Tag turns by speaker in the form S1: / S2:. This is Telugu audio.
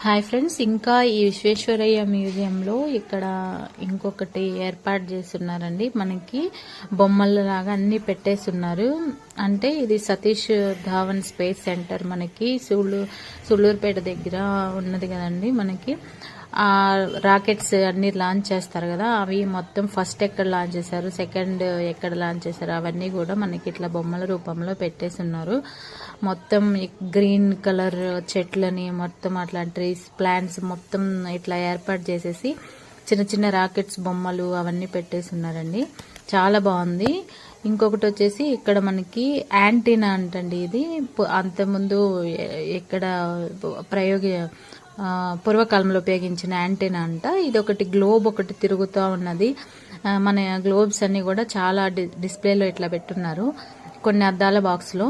S1: హాయ్ ఫ్రెండ్స్, ఇంకా ఈ విశ్వేశ్వరయ్య మ్యూజియంలో ఇక్కడ ఇంకొకటి ఏర్పాటు చేస్తున్నారండి. మనకి బొమ్మలలాగా అన్ని పెట్టేస్తున్నారు. అంటే ఇది సతీష్ ధావన్ స్పేస్ సెంటర్ మనకి సుళ్ళూరుపేట దగ్గర ఉన్నది కదండి. మనకి ఆ రాకెట్స్ అన్ని లాంచ్ చేస్తారు కదా, అవి మొత్తం ఫస్ట్ ఎక్కడ లాంచ్ చేశారు, సెకండ్ ఎక్కడ లాంచ్ చేశారు, అవన్నీ కూడా మనకి ఇట్లా బొమ్మల రూపంలో పెట్టేస్తున్నారు. మొత్తం గ్రీన్ కలర్ చెట్లని మొత్తం అట్లా ట్రీస్ ప్లాంట్స్ మొత్తం ఇట్లా ఏర్పాటు చేసేసి చిన్న చిన్న రాకెట్స్ బొమ్మలు అవన్నీ పెట్టేస్తున్నారండి. చాలా బాగుంది. ఇంకొకటి వచ్చేసి ఇక్కడ మనకి యాంటీనా అంటండి. ఇది అంతకుముందు ఇక్కడ పూర్వకాలంలో ఉపయోగించిన యాంటీనా అంట. ఇది ఒకటి గ్లోబ్ ఒకటి తిరుగుతూ ఉన్నది. మన గ్లోబ్స్ అన్ని కూడా చాలా డిస్ప్లేలో ఇట్లా పెట్టున్నారు కొన్ని అద్దాల బాక్స్ లో.